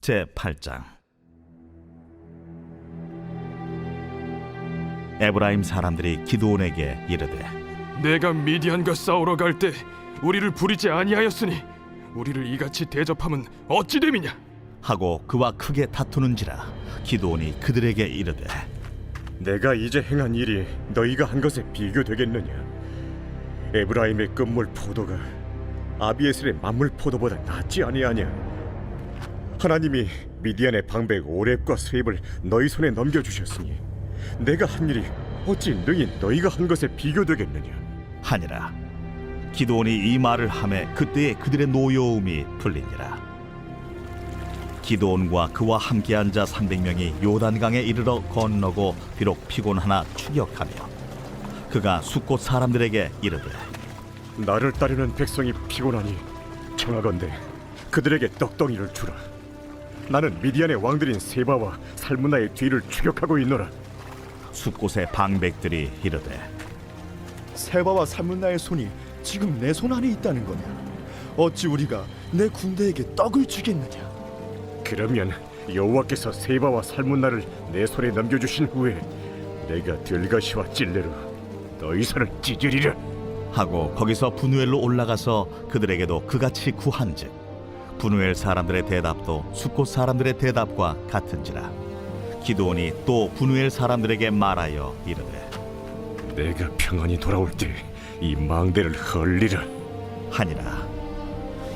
제8장. 에브라임 사람들이 기드온에게 이르되, 내가 미디안과 싸우러 갈 때 우리를 부리지 아니하였으니 우리를 이같이 대접함은 어찌 됨이냐 하고 그와 크게 다투는지라. 기드온이 그들에게 이르되, 내가 이제 행한 일이 너희가 한 것에 비교되겠느냐? 에브라임의 끝물 포도가 아비에셀의 만물 포도보다 낫지 아니하냐? 하나님이 미디안의 방백 오렙과 스웹을 너희 손에 넘겨주셨으니 내가 한 일이 어찌 능히 너희가 한 것에 비교되겠느냐? 하니라. 기드온이 이 말을 하매 그때에 그들의 노여움이 풀리니라. 기드온과 그와 함께한 자 300명이 요단강에 이르러 건너고 비록 피곤하나 추격하며 그가 숫곳 사람들에게 이르되, 나를 따르는 백성이 피곤하니 청하건대 그들에게 떡덩이를 주라. 나는 미디안의 왕들인 세바와 살문나의 뒤를 추격하고 있노라. 숫곳의 방백들이 이르되, 세바와 살문나의 손이 지금 내 손 안에 있다는 거냐? 어찌 우리가 내 군대에게 떡을 주겠느냐? 그러면 여호와께서 세바와 살문나를 내 손에 넘겨주신 후에 내가 들가시와 찔레로 너희 손을 찢으리라. 하고 거기서 분우엘로 올라가서 그들에게도 그같이 구한즉 분우엘 사람들의 대답도 숫곳 사람들의 대답과 같은지라. 기드온이 또 분우엘 사람들에게 말하여 이르되, 내가 평안히 돌아올 때 이 망대를 헐리라 하니라.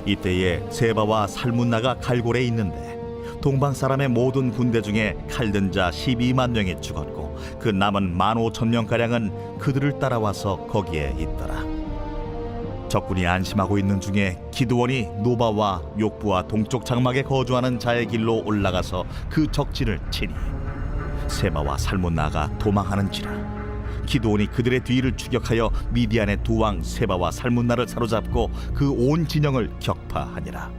이때에 세바와 살문나가 갈골에 있는데 동방 사람의 모든 군대 중에 칼든 자 12만 명이 죽었고 그 남은 15,000명가량은 그들을 따라와서 거기에 있더라. 적군이 안심하고 있는 중에 기드온이 노바와 욕부와 동쪽 장막에 거주하는 자의 길로 올라가서 그 적진을 치니 세바와 살문나가 도망하는지라. 기드온이 그들의 뒤를 추격하여 미디안의 두 왕 세바와 살문나를 사로잡고 그 온 진영을 격파하니라.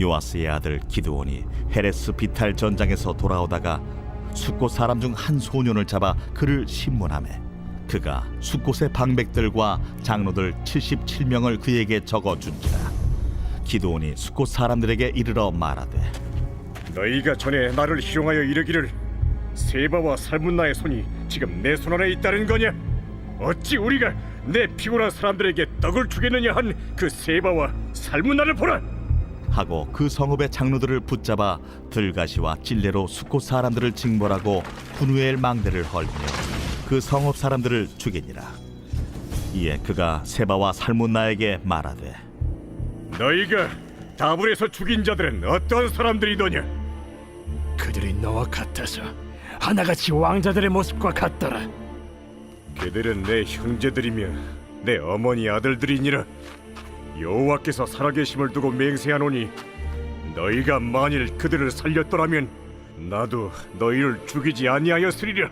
요아스의 아들 기드온이 헤레스 비탈 전장에서 돌아오다가 숫곳 사람 중 한 소년을 잡아 그를 신문하매 그가 숫곳의 방백들과 장로들 77명을 그에게 적어준지라. 기드온이 숫곳 사람들에게 이르러 말하되, 너희가 전에 나를 희롱하여 이르기를 세바와 살문나의 손이 지금 내 손 안에 있다는 거냐? 어찌 우리가 내 피곤한 사람들에게 떡을 주겠느냐 한 그 세바와 살문나를 보라. 하고 그 성읍의 장로들을 붙잡아 들가시와 찔레로 숫곳 사람들을 징벌하고 분우엘 망대를 헐며 그 성읍 사람들을 죽이니라. 이에 그가 세바와 살문나에게 말하되, 너희가 다불에서 죽인 자들은 어떤 사람들이더냐? 그들이 너와 같아서 하나같이 왕자들의 모습과 같더라. 그들은 내 형제들이며 내 어머니 아들들이니라. 여호와께서 살아계심을 두고 맹세하노니 너희가 만일 그들을 살렸더라면 나도 너희를 죽이지 아니하였으리라.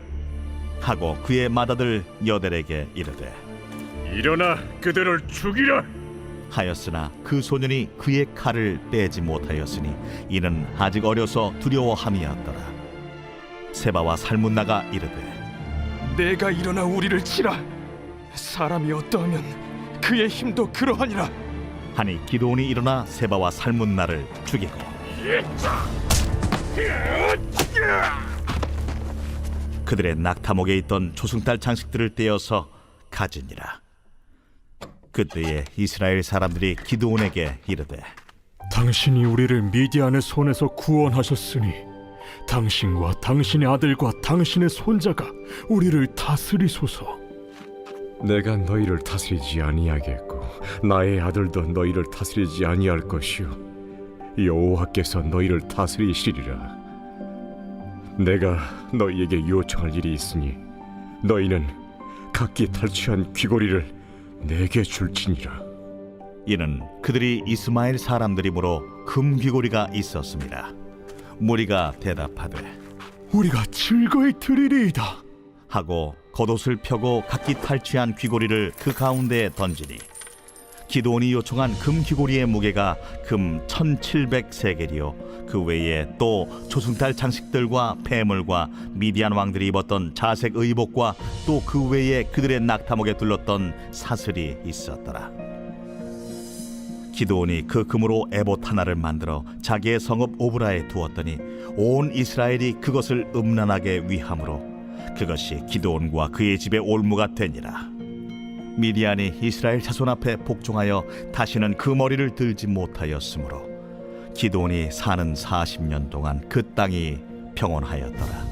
하고 그의 맏아들 여델에게 이르되, 일어나 그들을 죽이라. 하였으나 그 소년이 그의 칼을 빼지 못하였으니 이는 아직 어려서 두려워함이었더라. 세바와 살문나가 이르되, 내가 일어나 우리를 치라. 사람이 어떠하면 그의 힘도 그러하니라. 하니 기드온이 일어나 세바와 살문나를 죽이고 그들의 낙타목에 있던 조승달 장식들을 떼어서 가지니라. 그때에 이스라엘 사람들이 기드온에게 이르되, 당신이 우리를 미디안의 손에서 구원하셨으니 당신과 당신의 아들과 당신의 손자가 우리를 다스리소서. 내가 너희를 다스리지 아니하겠고 나의 아들도 너희를 다스리지 아니할 것이요 여호와께서 너희를 다스리시리라. 내가 너희에게 요청할 일이 있으니 너희는 각기 탈취한 귀고리를 내게 줄지니라. 이는 그들이 이스마엘 사람들이므로 금 귀고리가 있었습니다. 무리가 대답하되, 우리가 즐거이 드리리이다 하고 겉옷을 펴고 각기 탈취한 귀고리를 그 가운데에 던지니 기드온이 요청한 금 귀고리의 무게가 금 1700세겔이요 그 외에 또 조승달 장식들과 폐물과 미디안 왕들이 입었던 자색 의복과 또 그 외에 그들의 낙타목에 둘렀던 사슬이 있었더라. 기드온이 그 금으로 에봇 하나를 만들어 자기의 성읍 오브라에 두었더니 온 이스라엘이 그것을 음란하게 위함으로 그것이 기드온과 그의 집의 올무가 되니라. 미디안이 이스라엘 자손 앞에 복종하여 다시는 그 머리를 들지 못하였으므로 기드온이 사는 40년 동안 그 땅이 평온하였더라.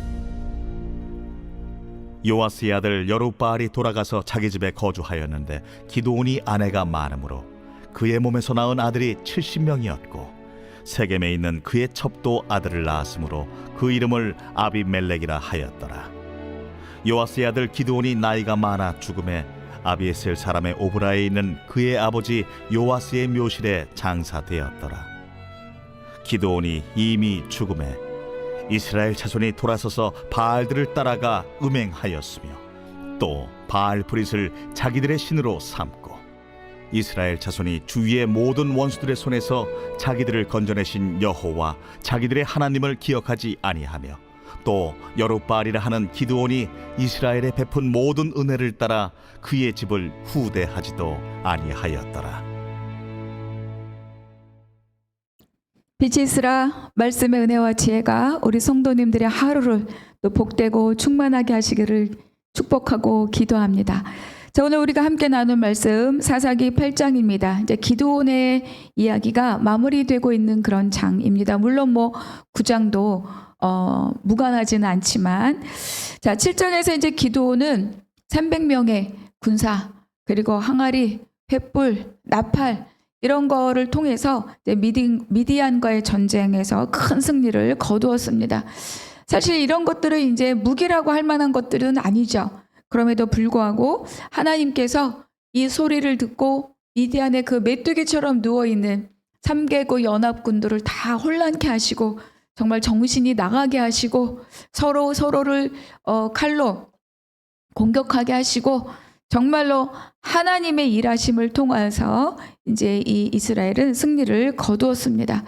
요아스의 아들 여룹바알이 돌아가서 자기 집에 거주하였는데 기드온이 아내가 많으므로 그의 몸에서 낳은 아들이 70명이었고 세겜에 있는 그의 첩도 아들을 낳았으므로 그 이름을 아비멜렉이라 하였더라. 요아스의 아들 기드온이 나이가 많아 죽음에 아비에셀 사람의 오브라에 있는 그의 아버지 요아스의 묘실에 장사되었더라. 기드온이 이미 죽음에 이스라엘 자손이 돌아서서 바알들을 따라가 음행하였으며 또 바알 브릿을 자기들의 신으로 삼고 이스라엘 자손이 주위의 모든 원수들의 손에서 자기들을 건져내신 여호와 자기들의 하나님을 기억하지 아니하며 또 여룹바알이라 하는 기드온이 이스라엘에 베푼 모든 은혜를 따라 그의 집을 후대하지도 아니하였더라. 빛이 있으라. 말씀의 은혜와 지혜가 우리 성도님들의 하루를 또 복되고 충만하게 하시기를 축복하고 기도합니다. 자, 오늘 우리가 함께 나눈 말씀 사사기 8장입니다. 이제 기드온의 이야기가 마무리되고 있는 그런 장입니다. 물론 뭐 9장도 무관하지는 않지만, 자, 7장에서 이제 기드온은 300명의 군사 그리고 항아리, 횃불, 나팔 이런 거를 통해서 이제 미디안과의 전쟁에서 큰 승리를 거두었습니다. 사실 이런 것들은 이제 무기라고 할 만한 것들은 아니죠. 그럼에도 불구하고 하나님께서 이 소리를 듣고 미디안의 그 메뚜기처럼 누워있는 3개국 연합군들을 다 혼란케 하시고 정말 정신이 나가게 하시고 서로를 칼로 공격하게 하시고 정말로 하나님의 일하심을 통해서 이제 이 이스라엘은 승리를 거두었습니다.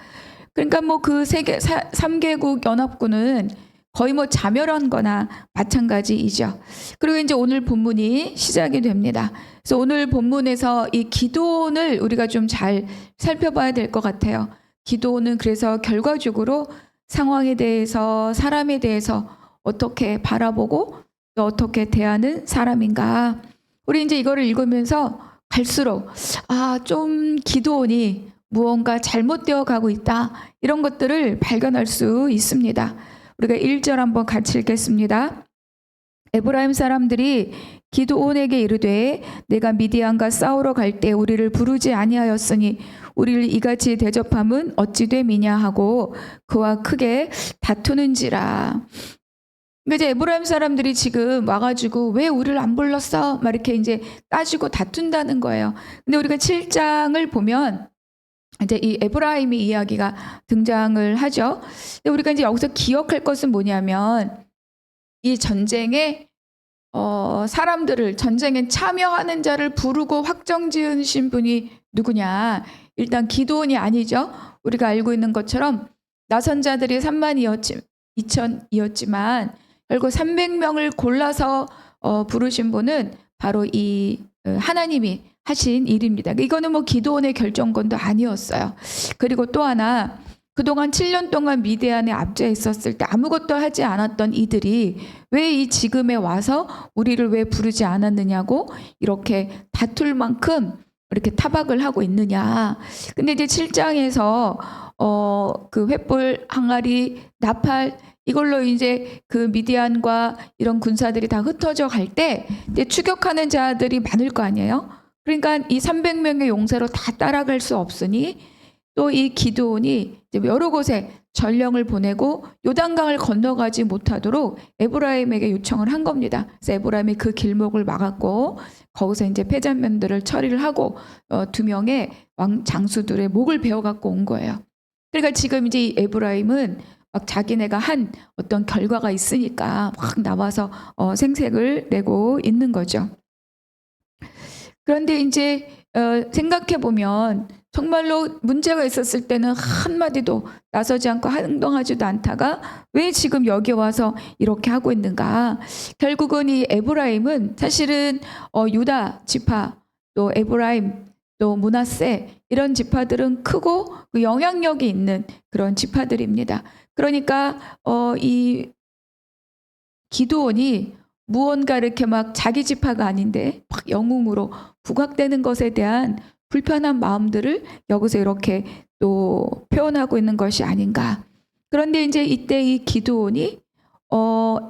그러니까 뭐 그 3개국 연합군은 거의 뭐 자멸한 거나 마찬가지이죠. 그리고 이제 오늘 본문이 시작이 됩니다. 그래서 오늘 본문에서 이 기드온을 우리가 좀 잘 살펴봐야 될 것 같아요. 기드온은 그래서 결과적으로 상황에 대해서 사람에 대해서 어떻게 바라보고 또 어떻게 대하는 사람인가. 우리 이제 이거를 읽으면서 갈수록 좀 기드온이 무언가 잘못되어 가고 있다. 이런 것들을 발견할 수 있습니다. 우리가 1절 한번 같이 읽겠습니다. 에브라임 사람들이 기드온에게 이르되 내가 미디안과 싸우러 갈 때 우리를 부르지 아니하였으니 우리를 이같이 대접함은 어찌 됨이냐 하고 그와 크게 다투는지라. 이제 에브라임 사람들이 지금 와가지고 왜 우리를 안 불렀어? 막 이렇게 이제 따지고 다툰다는 거예요. 근데 우리가 7장을 보면 이제 이 에브라임의 이야기가 등장을 하죠. 근데 우리가 이제 여기서 기억할 것은 뭐냐면 이 전쟁에 사람들을 전쟁에 참여하는 자를 부르고 확정지으신 분이 누구냐? 일단 기드온이 아니죠. 우리가 알고 있는 것처럼 나선 자들이 32,000이었지만 결국 300명을 골라서 부르신 분은 바로 이 하나님이 하신 일입니다. 이거는 뭐 기드온의 결정권도 아니었어요. 그리고 또 하나, 그동안 7년 동안 미디안에 압제해 있었을 때 아무것도 하지 않았던 이들이 왜 이 지금에 와서 우리를 왜 부르지 않았느냐고 이렇게 다툴 만큼 이렇게 타박을 하고 있느냐. 근데 이제 7장에서 그 횃불, 항아리, 나팔 이걸로 이제 그 미디안과 이런 군사들이 다 흩어져 갈 때 이제 추격하는 자들이 많을 거 아니에요. 그러니까 이 300명의 용사로 다 따라갈 수 없으니 또 이 기드온이 여러 곳에 전령을 보내고 요단강을 건너가지 못하도록 에브라임에게 요청을 한 겁니다. 그래서 에브라임이 그 길목을 막았고 거기서 이제 패잔면들을 처리를 하고 2명의 왕 장수들의 목을 베어 갖고 온 거예요. 그러니까 지금 이제 이 에브라임은 막 자기네가 한 어떤 결과가 있으니까 확 나와서 생색을 내고 있는 거죠. 그런데 이제 생각해 보면 정말로 문제가 있었을 때는 한마디도 나서지 않고 행동하지도 않다가 왜 지금 여기 와서 이렇게 하고 있는가? 결국은 이 에브라임은 사실은 유다 지파 또 에브라임 또 므낫세 이런 지파들은 크고 그 영향력이 있는 그런 지파들입니다. 그러니까 이 기드온이 무언가 이렇게 막 자기 지파가 아닌데 막 영웅으로 부각되는 것에 대한 불편한 마음들을 여기서 이렇게 또 표현하고 있는 것이 아닌가. 그런데 이제 이때 이 기드온이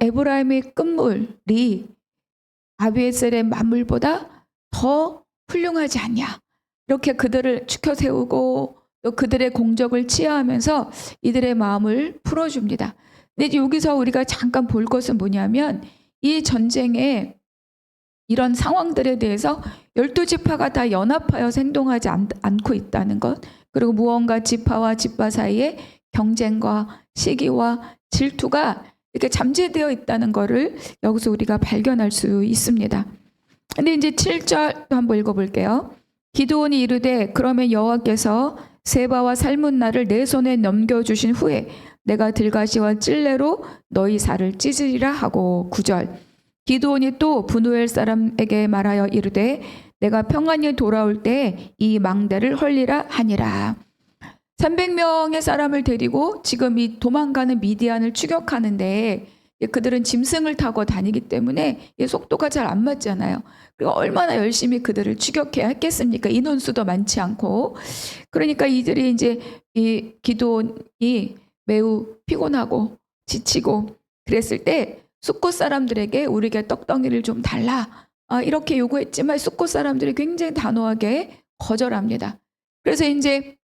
에브라임의 끝물이 아비에셀의 만물보다 더 훌륭하지 않냐. 이렇게 그들을 추켜 세우고 또 그들의 공적을 치하하면서 이들의 마음을 풀어줍니다. 근데 여기서 우리가 잠깐 볼 것은 뭐냐면 이 전쟁에 이런 상황들에 대해서 12지파가 다 연합하여서 행동하지 않고 있다는 것, 그리고 무언가 지파와 지파 사이에 경쟁과 시기와 질투가 이렇게 잠재되어 있다는 것을 여기서 우리가 발견할 수 있습니다. 근데 이제 7절 한번 읽어볼게요. 기드온이 이르되 그러면 여호와께서 세바와 살문나를 내 손에 넘겨주신 후에 내가 들가시와 찔레로 너희 살을 찢으리라 하고 9절 기드온이 또 브누엘 사람에게 말하여 이르되 내가 평안히 돌아올 때 이 망대를 헐리라 하니라. 300명의 사람을 데리고 지금 이 도망가는 미디안을 추격하는데 그들은 짐승을 타고 다니기 때문에 속도가 잘 안 맞잖아요. 그리고 얼마나 열심히 그들을 추격해야 했겠습니까? 인원수도 많지 않고. 그러니까 이들이 이제 이 기드온이 매우 피곤하고 지치고 그랬을 때 숫곳 사람들에게 우리에게 떡덩이를 좀 달라. 이렇게 요구했지만 숫곳 사람들이 굉장히 단호하게 거절합니다. 그래서 이제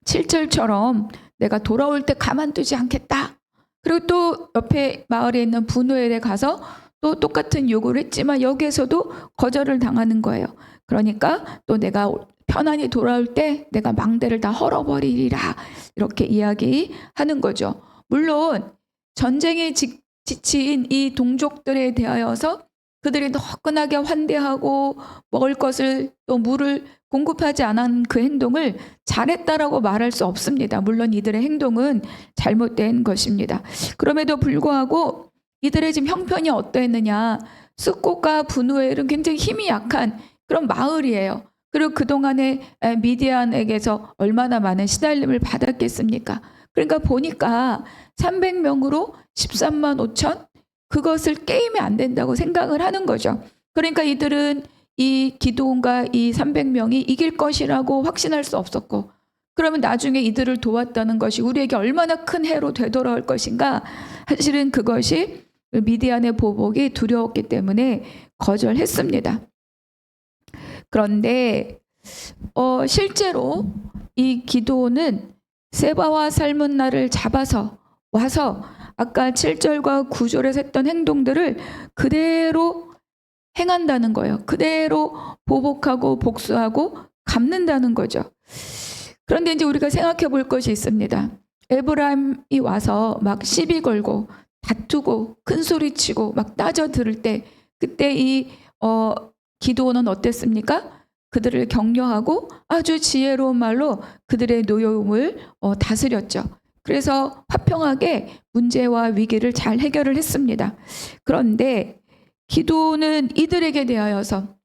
7절처럼 내가 돌아올 때 가만두지 않겠다. 그리고 또 옆에 마을에 있는 브누엘에 가서 또 똑같은 요구를 했지만 여기에서도 거절을 당하는 거예요. 그러니까 또 내가 편안히 돌아올 때 내가 망대를 다 헐어버리리라. 이렇게 이야기하는 거죠. 물론 전쟁에 지친 이 동족들에 대하여서 그들이 너끈하게 환대하고 먹을 것을 또 물을 공급하지 않은 그 행동을 잘했다라고 말할 수 없습니다. 물론 이들의 행동은 잘못된 것입니다. 그럼에도 불구하고 이들의 지금 형편이 어떠했느냐. 숫곳과 브누엘은 굉장히 힘이 약한 그런 마을이에요. 그리고 그동안에 미디안에게서 얼마나 많은 시달림을 받았겠습니까? 그러니까 보니까 300명으로 13만 5천? 그것을 깨이면 안 된다고 생각을 하는 거죠. 그러니까 이들은 이 기드온과 이 300명이 이길 것이라고 확신할 수 없었고, 그러면 나중에 이들을 도왔다는 것이 우리에게 얼마나 큰 해로 되돌아올 것인가. 사실은 그것이 미디안의 보복이 두려웠기 때문에 거절했습니다. 그런데 실제로 이 기드온은 세바와 살문나를 잡아서 와서 아까 7절과 9절에서 했던 행동들을 그대로 행한다는 거예요. 그대로 보복하고 복수하고 갚는다는 거죠. 그런데 이제 우리가 생각해 볼 것이 있습니다. 에브라임이 와서 막 시비 걸고 다투고 큰 소리 치고 막 따져 들을 때 그때 이 기드온은 어땠습니까? 그들을 격려하고 아주 지혜로운 말로 그들의 노여움을 다스렸죠. 그래서 화평하게 문제와 위기를 잘 해결을 했습니다. 그런데 기드온은 이들에게 대하여서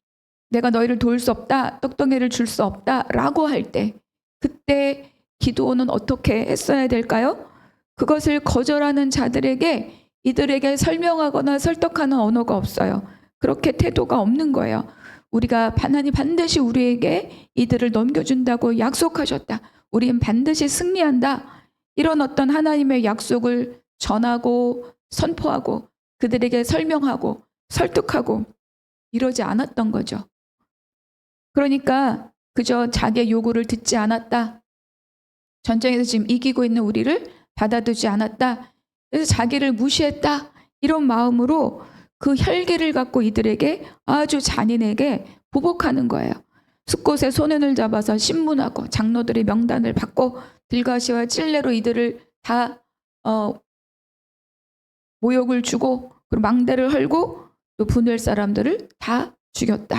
내가 너희를 도울 수 없다, 떡덩이를 줄 수 없다 라고 할 때 그때 기드온은 어떻게 했어야 될까요? 그것을 거절하는 자들에게 이들에게 설명하거나 설득하는 언어가 없어요. 그렇게 태도가 없는 거예요. 우리가 하나님 반드시 우리에게 이들을 넘겨준다고 약속하셨다. 우리는 반드시 승리한다. 이런 어떤 하나님의 약속을 전하고 선포하고 그들에게 설명하고 설득하고 이러지 않았던 거죠. 그러니까 그저 자기의 요구를 듣지 않았다. 전쟁에서 지금 이기고 있는 우리를 받아두지 않았다. 그래서 자기를 무시했다. 이런 마음으로 그 혈기를 갖고 이들에게 아주 잔인하게 보복하는 거예요. 숫곳에 소년을 잡아서 신문하고 장로들의 명단을 받고 들가시와 찔레로 이들을 다 모욕을 주고 그리고 망대를 헐고 또 브누엘 사람들을 다 죽였다.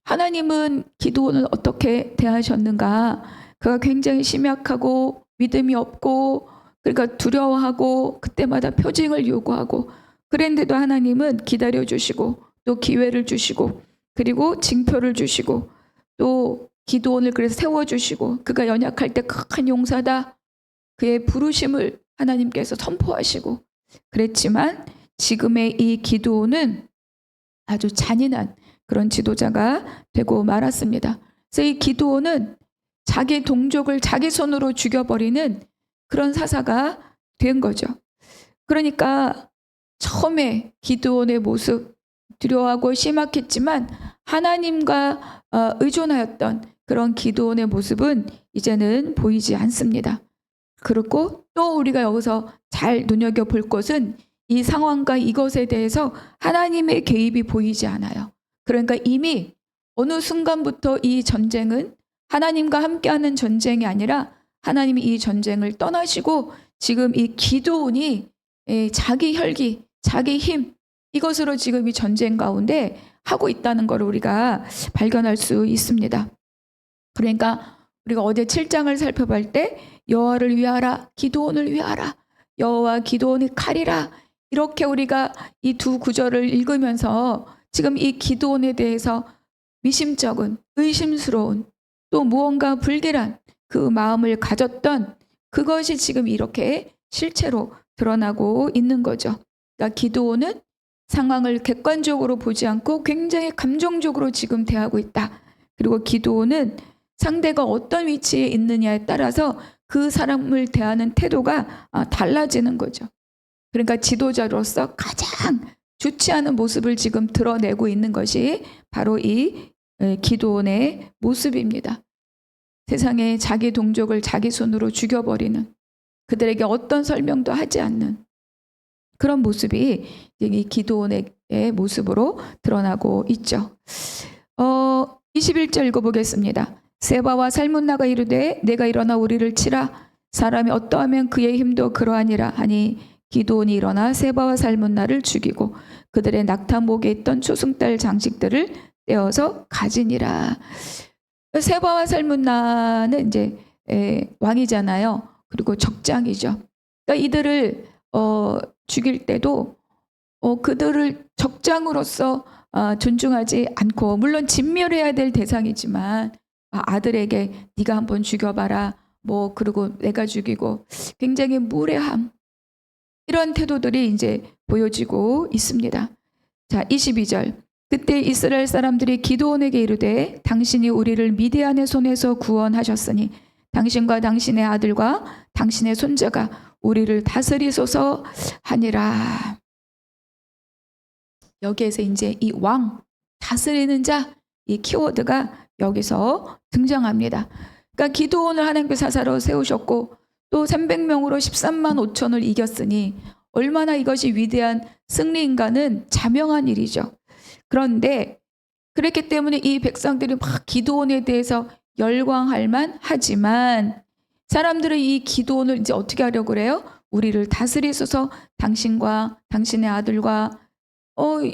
하나님은 기드온을 어떻게 대하셨는가? 그가 굉장히 심약하고 믿음이 없고 그러니까 두려워하고 그때마다 표징을 요구하고 그랬는데도 하나님은 기다려주시고 또 기회를 주시고 그리고 징표를 주시고 또 기드온을 그래서 세워주시고 그가 연약할 때 큰 용사다. 그의 부르심을 하나님께서 선포하시고 그랬지만 지금의 이 기드온은 아주 잔인한 그런 지도자가 되고 말았습니다. 그래서 이 기드온은 자기 동족을 자기 손으로 죽여버리는 그런 사사가 된 거죠. 그러니까 처음에 기드온의 모습 두려워하고 심각했지만 하나님과 의존하였던 그런 기드온의 모습은 이제는 보이지 않습니다. 그리고 또 우리가 여기서 잘 눈여겨볼 것은 이 상황과 이것에 대해서 하나님의 개입이 보이지 않아요. 그러니까 이미 어느 순간부터 이 전쟁은 하나님과 함께하는 전쟁이 아니라 하나님이 이 전쟁을 떠나시고 지금 이 기드온이 자기 혈기, 자기 힘 이것으로 지금 이 전쟁 가운데 하고 있다는 것을 우리가 발견할 수 있습니다. 그러니까 우리가 어제 7장을 살펴볼 때 여호와를 위하라, 기드온을 위하라, 여호와 기드온이 칼이라 이렇게 우리가 이 두 구절을 읽으면서 지금 이 기드온에 대해서 미심쩍은 의심스러운 또 무언가 불길한 그 마음을 가졌던 그것이 지금 이렇게 실체로 드러나고 있는 거죠. 그러니까 기드온은 상황을 객관적으로 보지 않고 굉장히 감정적으로 지금 대하고 있다. 그리고 기드온은 상대가 어떤 위치에 있느냐에 따라서 그 사람을 대하는 태도가 달라지는 거죠. 그러니까 지도자로서 가장 좋지 않은 모습을 지금 드러내고 있는 것이 바로 이 기드온의 모습입니다. 세상에 자기 동족을 자기 손으로 죽여버리는 그들에게 어떤 설명도 하지 않는 그런 모습이 이 기드온의 모습으로 드러나고 있죠. 21절 읽어보겠습니다. 세바와 살문나가 이르되 내가 일어나 우리를 치라 사람이 어떠하면 그의 힘도 그러하니라 하니 기드온이 일어나 세바와 살문나를 죽이고 그들의 낙타목에 있던 초승달 장식들을 떼어서 가지니라. 세바와 살문나는 이제 왕이잖아요. 그리고 적장이죠. 그러니까 이들을 죽일 때도 그들을 적장으로서 존중하지 않고 물론 진멸해야 될 대상이지만 아들에게 네가 한번 죽여봐라 뭐 그리고 내가 죽이고 굉장히 무례함 이런 태도들이 이제 보여지고 있습니다. 자 22절 그때 이스라엘 사람들이 기드온에게 이르되 당신이 우리를 미디안의 손에서 구원하셨으니 당신과 당신의 아들과 당신의 손자가 우리를 다스리소서 하니라. 여기에서 이제 이 왕, 다스리는 자, 이 키워드가 여기서 등장합니다. 그러니까 기드온을 하나님께서 사사로 세우셨고 또 300명으로 13만 5천을 이겼으니 얼마나 이것이 위대한 승리인가는 자명한 일이죠. 그런데 그렇기 때문에 이 백성들이 막 기드온에 대해서 열광할 만 하지만 사람들은 이 기드온을 이제 어떻게 하려고 그래요? 우리를 다스리소서 당신과 당신의 아들과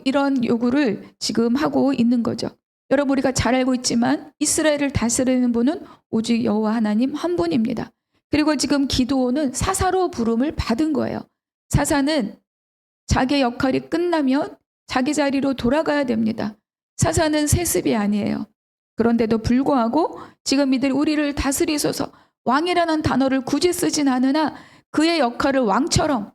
이런 요구를 지금 하고 있는 거죠. 여러분 우리가 잘 알고 있지만 이스라엘을 다스리는 분은 오직 여호와 하나님 한 분입니다. 그리고 지금 기드온은 사사로 부름을 받은 거예요. 사사는 자기의 역할이 끝나면 자기 자리로 돌아가야 됩니다. 사사는 세습이 아니에요. 그런데도 불구하고 지금 이들이 우리를 다스리소서 왕이라는 단어를 굳이 쓰진 않으나 그의 역할을 왕처럼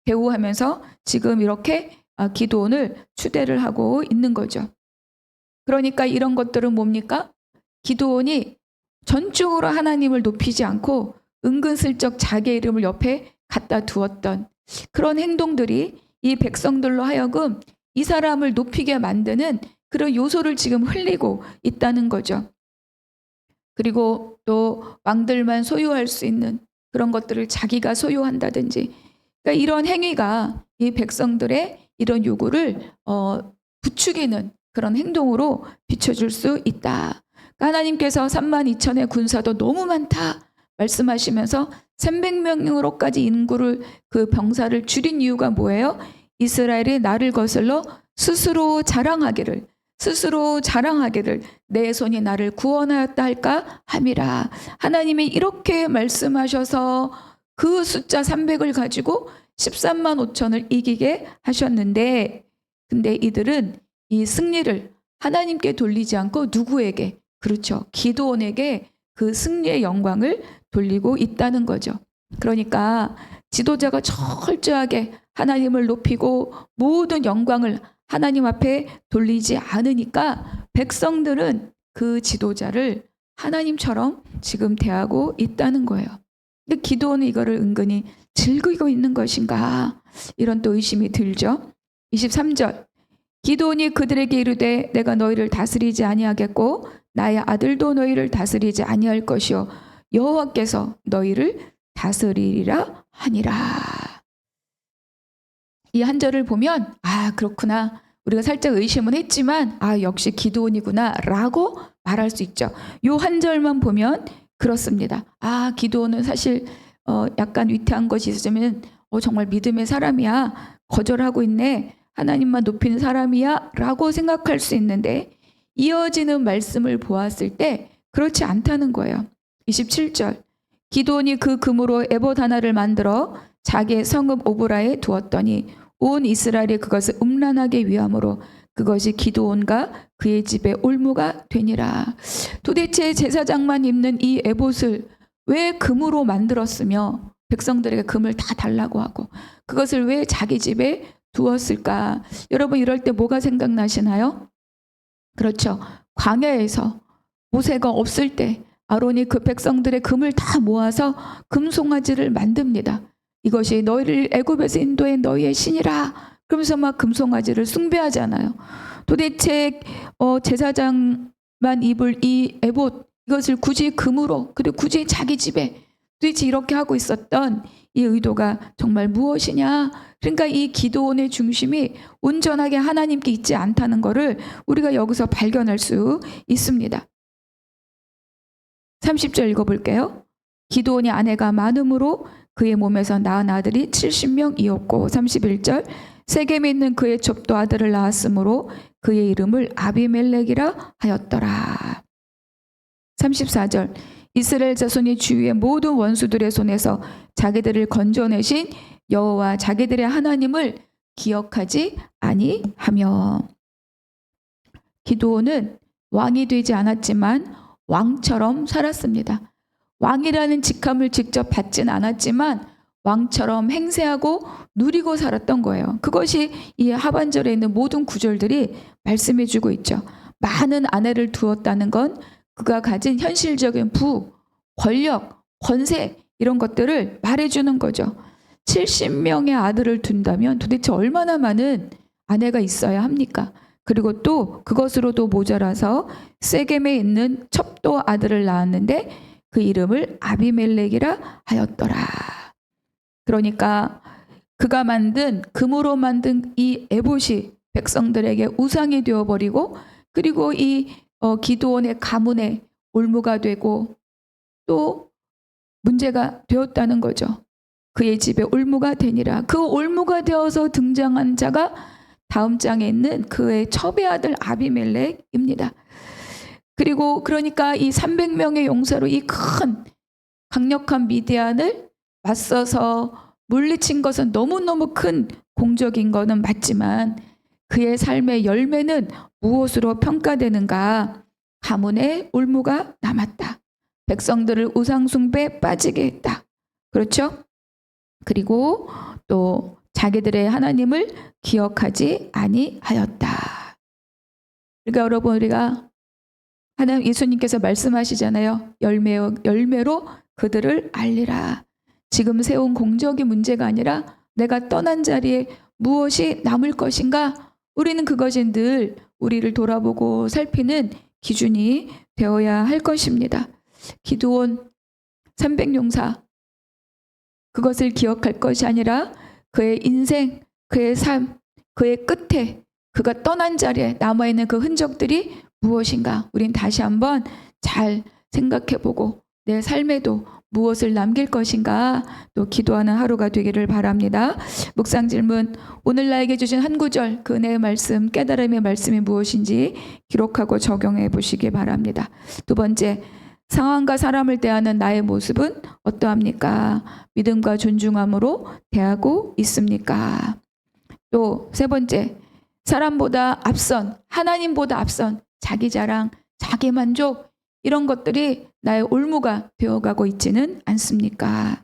대우하면서 지금 이렇게 기드온을 추대를 하고 있는 거죠. 그러니까 이런 것들은 뭡니까? 기드온이 전적으로 하나님을 높이지 않고 은근슬쩍 자기의 이름을 옆에 갖다 두었던 그런 행동들이 이 백성들로 하여금 이 사람을 높이게 만드는 그런 요소를 지금 흘리고 있다는 거죠. 그리고 또 왕들만 소유할 수 있는 그런 것들을 자기가 소유한다든지 그러니까 이런 행위가 이 백성들의 이런 요구를 부추기는 그런 행동으로 비춰줄 수 있다. 그러니까 하나님께서 32,000의 군사도 너무 많다 말씀하시면서 300명으로까지 인구를 그 병사를 줄인 이유가 뭐예요? 이스라엘이 나를 거슬러 스스로 자랑하기를 내 손이 나를 구원하였다 할까 함이라. 하나님이 이렇게 말씀하셔서 그 숫자 300을 가지고 13만 5천을 이기게 하셨는데 근데 이들은 이 승리를 하나님께 돌리지 않고 누구에게? 그렇죠. 기드온에게 그 승리의 영광을 돌리고 있다는 거죠. 그러니까 지도자가 철저하게 하나님을 높이고 모든 영광을 하나님 앞에 돌리지 않으니까 백성들은 그 지도자를 하나님처럼 지금 대하고 있다는 거예요. 근데 기드온은 이거를 은근히 즐기고 있는 것인가? 이런 또 의심이 들죠. 23절. 기드온이 그들에게 이르되 내가 너희를 다스리지 아니하겠고 나의 아들도 너희를 다스리지 아니할 것이요 여호와께서 너희를 다스리리라 하니라. 이 한 절을 보면 아 그렇구나. 우리가 살짝 의심은 했지만 아 역시 기드온이구나 라고 말할 수 있죠. 요 한 절만 보면 그렇습니다. 아 기드온은 사실 약간 위태한 것이 있으면 정말 믿음의 사람이야. 거절하고 있네. 하나님만 높이는 사람이야 라고 생각할 수 있는데 이어지는 말씀을 보았을 때 그렇지 않다는 거예요. 27절. 기드온이 그 금으로 에봇 하나를 만들어 자기의 성읍 오브라에 두었더니 온 이스라엘이 그것을 음란하게 위함으로 그것이 기드온과 그의 집에 올무가 되니라. 도대체 제사장만 입는 이 에봇을 왜 금으로 만들었으며 백성들에게 금을 다 달라고 하고 그것을 왜 자기 집에 두었을까? 여러분 이럴 때 뭐가 생각나시나요? 그렇죠. 광야에서 모세가 없을 때 아론이 그 백성들의 금을 다 모아서 금송아지를 만듭니다. 이것이 너희를 애굽에서 인도해 너희의 신이라. 그러면서 막 금송아지를 숭배하잖아요. 도대체 제사장만 입을 이 에봇 이것을 굳이 금으로 그리고 굳이 자기 집에 도대체 이렇게 하고 있었던 이 의도가 정말 무엇이냐? 그러니까 이 기드온의 중심이 온전하게 하나님께 있지 않다는 것을 우리가 여기서 발견할 수 있습니다. 30절 읽어볼게요. 기드온이 아내가 많음으로 그의 몸에서 낳은 아들이 70명이었고 31절 세겜에 있는 그의 족도 아들을 낳았으므로 그의 이름을 아비멜렉이라 하였더라. 34절 이스라엘 자손이 주위의 모든 원수들의 손에서 자기들을 건져내신 여호와 자기들의 하나님을 기억하지 아니하며. 기드온은 왕이 되지 않았지만 왕처럼 살았습니다. 왕이라는 직함을 직접 받진 않았지만 왕처럼 행세하고 누리고 살았던 거예요. 그것이 이 하반절에 있는 모든 구절들이 말씀해주고 있죠. 많은 아내를 두었다는 건 그가 가진 현실적인 부, 권력, 권세 이런 것들을 말해주는 거죠. 70명의 아들을 둔다면 도대체 얼마나 많은 아내가 있어야 합니까? 그리고 또 그것으로도 모자라서 세겜에 있는 첩도 아들을 낳았는데 그 이름을 아비멜렉이라 하였더라. 그러니까 그가 만든 금으로 만든 이 에봇이 백성들에게 우상이 되어버리고 그리고 이 기드온의 가문의 올무가 되고 또 문제가 되었다는 거죠. 그의 집에 올무가 되니라. 그 올무가 되어서 등장한 자가 다음 장에 있는 그의 첩의 아들 아비멜렉입니다. 그리고 그러니까 이 300명의 용사로 이 큰 강력한 미디안을 맞서서 물리친 것은 너무너무 큰 공적인 것은 맞지만 그의 삶의 열매는 무엇으로 평가되는가? 가문의 올무가 남았다. 백성들을 우상숭배에 빠지게 했다. 그렇죠? 그리고 또 자기들의 하나님을 기억하지 아니하였다. 그러니까 여러분 우리가 하나님 예수님께서 말씀하시잖아요. 열매로 그들을 알리라. 지금 세운 공적이 문제가 아니라 내가 떠난 자리에 무엇이 남을 것인가? 우리는 그것이 늘 우리를 돌아보고 살피는 기준이 되어야 할 것입니다. 기드온 300용사 그것을 기억할 것이 아니라 그의 인생, 그의 삶, 그의 끝에 그가 떠난 자리에 남아있는 그 흔적들이 무엇인가? 우린 다시 한번 잘 생각해보고 내 삶에도 무엇을 남길 것인가 또 기도하는 하루가 되기를 바랍니다. 묵상 질문, 오늘 나에게 주신 한 구절 그 은혜의 말씀, 깨달음의 말씀이 무엇인지 기록하고 적용해 보시기 바랍니다. 두 번째, 상황과 사람을 대하는 나의 모습은 어떠합니까? 믿음과 존중함으로 대하고 있습니까? 또 세 번째, 사람보다 앞선, 하나님보다 앞선 자기 자랑, 자기 만족 이런 것들이 나의 올무가 되어가고 있지는 않습니까?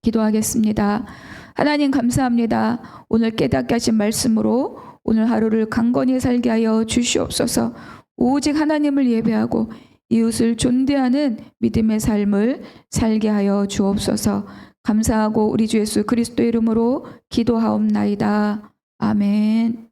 기도하겠습니다. 하나님 감사합니다. 오늘 깨닫게 하신 말씀으로 오늘 하루를 강건히 살게 하여 주시옵소서. 오직 하나님을 예배하고 이웃을 존대하는 믿음의 삶을 살게 하여 주옵소서. 감사하고 우리 주 예수 그리스도의 이름으로 기도하옵나이다. 아멘.